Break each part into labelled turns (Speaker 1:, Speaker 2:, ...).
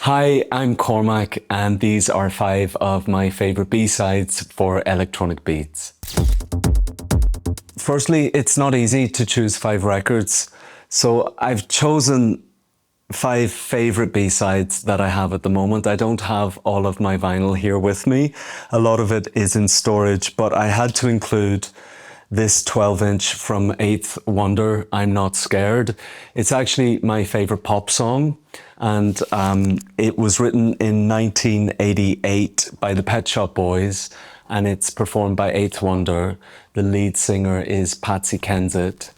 Speaker 1: Hi, I'm Cormac, and these are five of my favourite B-sides for electronic beats. Firstly, it's not easy to choose five records, so I've chosen five favourite B-sides that I have at the moment. I don't have all of my vinyl here with me. A lot of it is in storage, but I had to include this 12-inch from Eighth Wonder, I'm Not Scared. It's actually my favourite pop song, and it was written in 1988 by the Pet Shop Boys, and it's performed by Eighth Wonder. The lead singer is Patsy Kensit.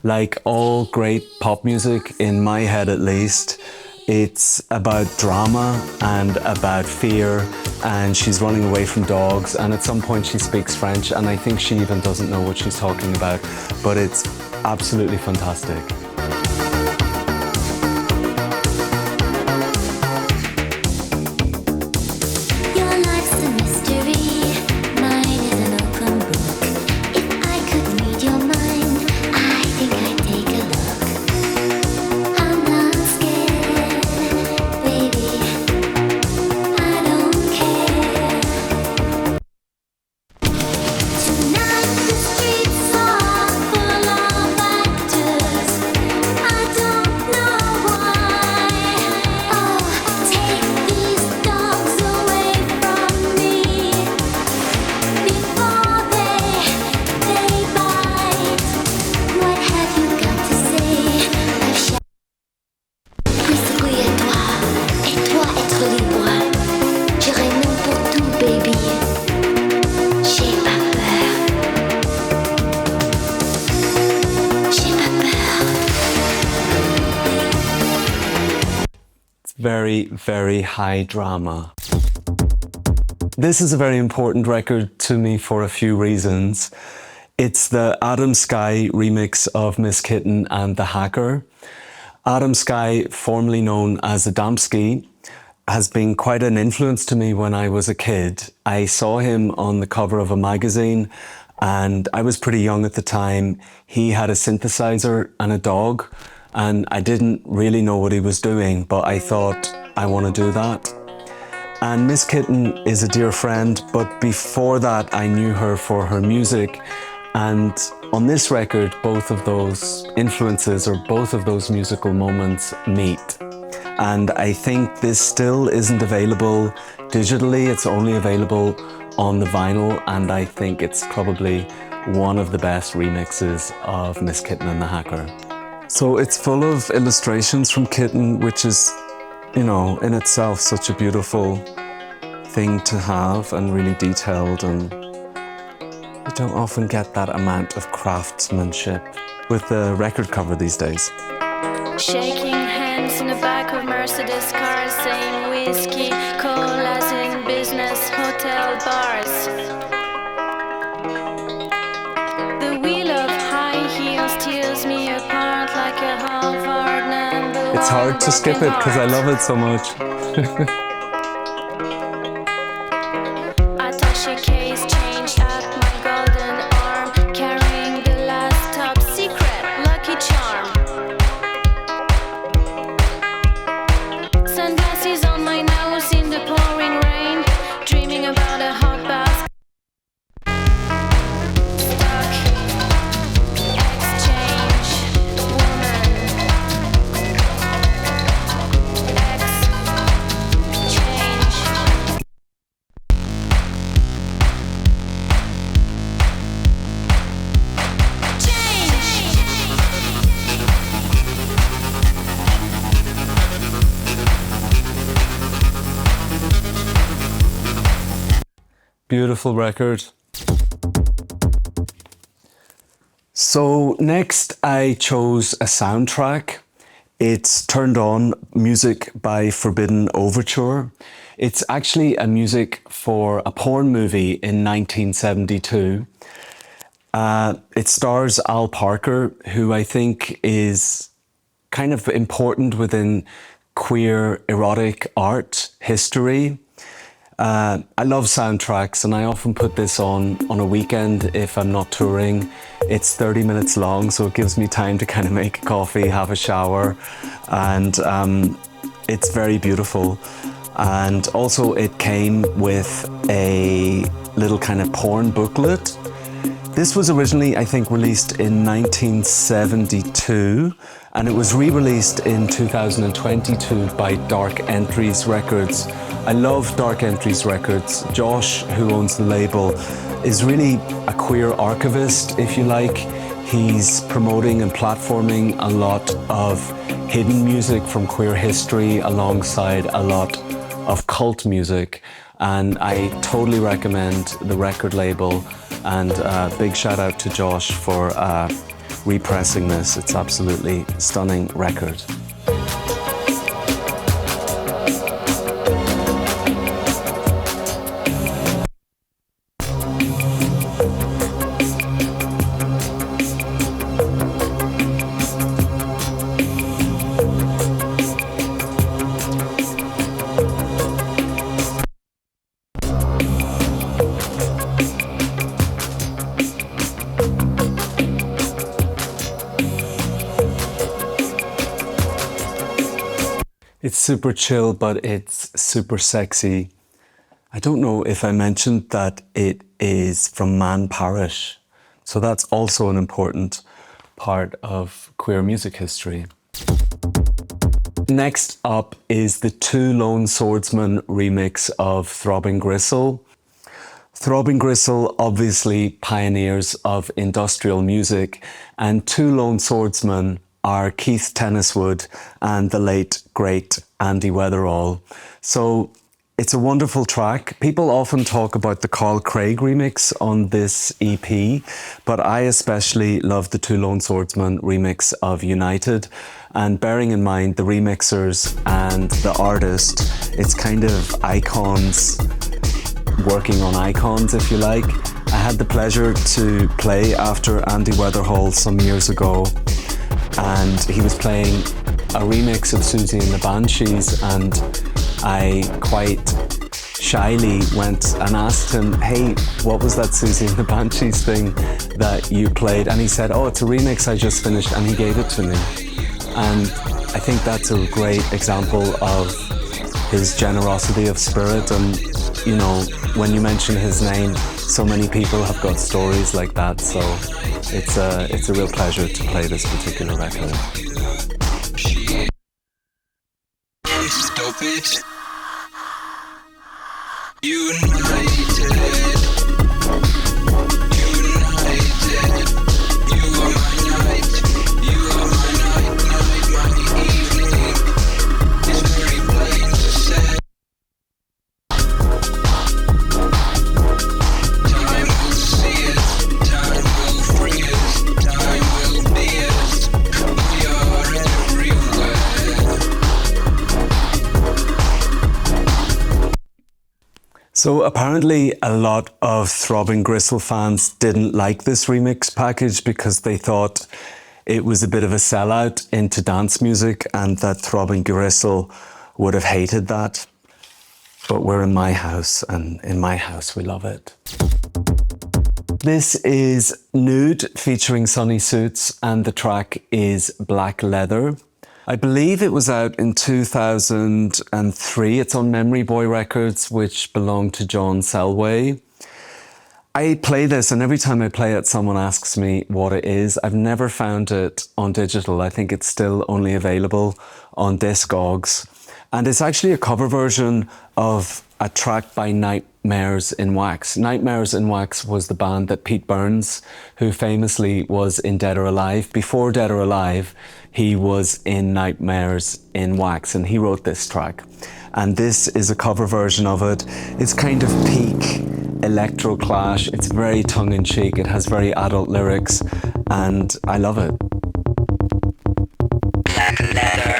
Speaker 1: Like all great pop music, in my head at least, it's about drama and about fear, and she's running away from dogs, and at some point she speaks French, and I think she even doesn't know what she's talking about, but it's absolutely fantastic. Very, very high drama. This is a very important record to me for a few reasons. It's the Adam Sky remix of Miss Kittin and the Hacker. Adam Sky, formerly known as Adamski, has been quite an influence to me when I was a kid. I saw him on the cover of a magazine, and I was pretty young at the time. He had a synthesizer and a dog, and I didn't really know what he was doing, but I thought, I want to do that. And Miss Kittin is a dear friend, but before that I knew her for her music, and on this record both of those influences, or both of those musical moments, meet. And I think this still isn't available digitally, it's only available on the vinyl, and I think it's probably one of the best remixes of Miss Kittin and the Hacker. So it's full of illustrations from Kittin, which is, you know, in itself such a beautiful thing to have, and really detailed, and you don't often get that amount of craftsmanship with the record cover these days.
Speaker 2: Shaking hands in the back of Mercedes cars, saying whiskey, colas in business, hotel bars. The wheel of high heels tears me apart like a half-heart number.
Speaker 1: It's hard to skip it because I love it so much.
Speaker 2: Attaché case changed at my golden arm, carrying the last top secret, lucky charm. Sunglasses on my nose in the pouring rain, dreaming about a hot bath.
Speaker 1: Beautiful record. So next I chose a soundtrack. It's Turned On, music by Forbidden Overture. It's actually a music for a porn movie in 1972. It stars Al Parker, who I think is kind of important within queer erotic art history. I love soundtracks, and I often put this on a weekend if I'm not touring. It's 30 minutes long, so it gives me time to kind of make a coffee, have a shower, and it's very beautiful. And also it came with a little kind of porn booklet. This was originally, I think, released in 1972, and it was re-released in 2022 by Dark Entries Records. I love Dark Entries Records. Josh, who owns the label, is really a queer archivist, if you like. He's promoting and platforming a lot of hidden music from queer history alongside a lot of cult music. And I totally recommend the record label, and big shout out to Josh for repressing this. It's absolutely stunning record. It's super chill, but it's super sexy. I don't know if I mentioned that it is from Man Parish. So that's also an important part of queer music history. Next up is the Two Lone Swordsmen remix of Throbbing Gristle. Throbbing Gristle, obviously pioneers of industrial music, and Two Lone Swordsmen are Keith Tenniswood and the late, great Andy Weatherall. So it's a wonderful track. People often talk about the Carl Craig remix on this EP, but I especially love the Two Lone Swordsmen remix of United. And bearing in mind the remixers and the artist, it's kind of icons working on icons, if you like. I had the pleasure to play after Andy Weatherall some years ago, and he was playing a remix of Susie and the Banshees, and I quite shyly went and asked him, hey, what was that Susie and the Banshees thing that you played? And he said, oh, it's a remix I just finished, and he gave it to me. And I think that's a great example of his generosity of spirit. And, you know, when you mention his name, so many people have got stories like that. So it's a real pleasure to play this particular record. So apparently a lot of Throbbing Gristle fans didn't like this remix package because they thought it was a bit of a sellout into dance music and that Throbbing Gristle would have hated that. But we're in my house, and in my house we love it. This is Nude featuring Sunny Suits, and the track is Black Leather. I believe it was out in 2003. It's on Memory Boy Records, which belonged to John Selway. I play this, and every time I play it, someone asks me what it is. I've never found it on digital. I think it's still only available on Discogs. And it's actually a cover version of a track by Nightmares in Wax. Nightmares in Wax was the band that Pete Burns, who famously was in Dead or Alive. Before Dead or Alive, he was in Nightmares in Wax, and he wrote this track. And this is a cover version of it. It's kind of peak electro clash. It's very tongue-in-cheek. It has very adult lyrics, and I love it. Black leather.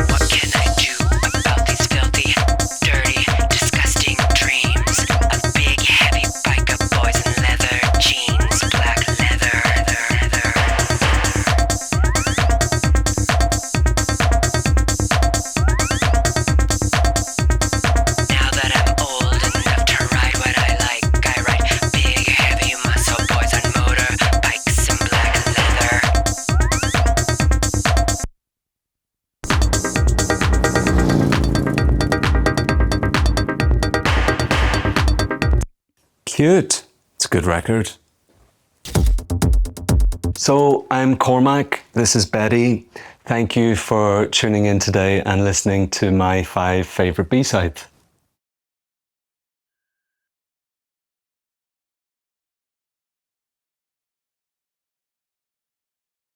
Speaker 3: What can I do about these filthy
Speaker 1: Cute. It's a good record. So I'm Cormac, this is Betty. Thank you for tuning in today and listening to my 5 favourite B-sides.